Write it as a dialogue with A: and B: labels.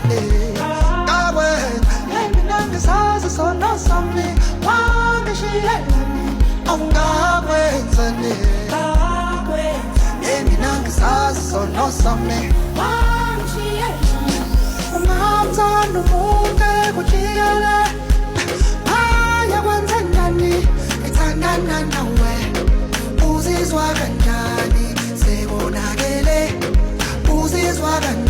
A: wenzani ngakwenza mina ngisazi sona sami wangishiyelani awungakwenzani mina ngisazi sona sami wangishiyelani ungamthanda umuntu ekujiyele ayakwenzani ngithandana nawe uzizwa kanjani sekubonakele uzizwa kanjani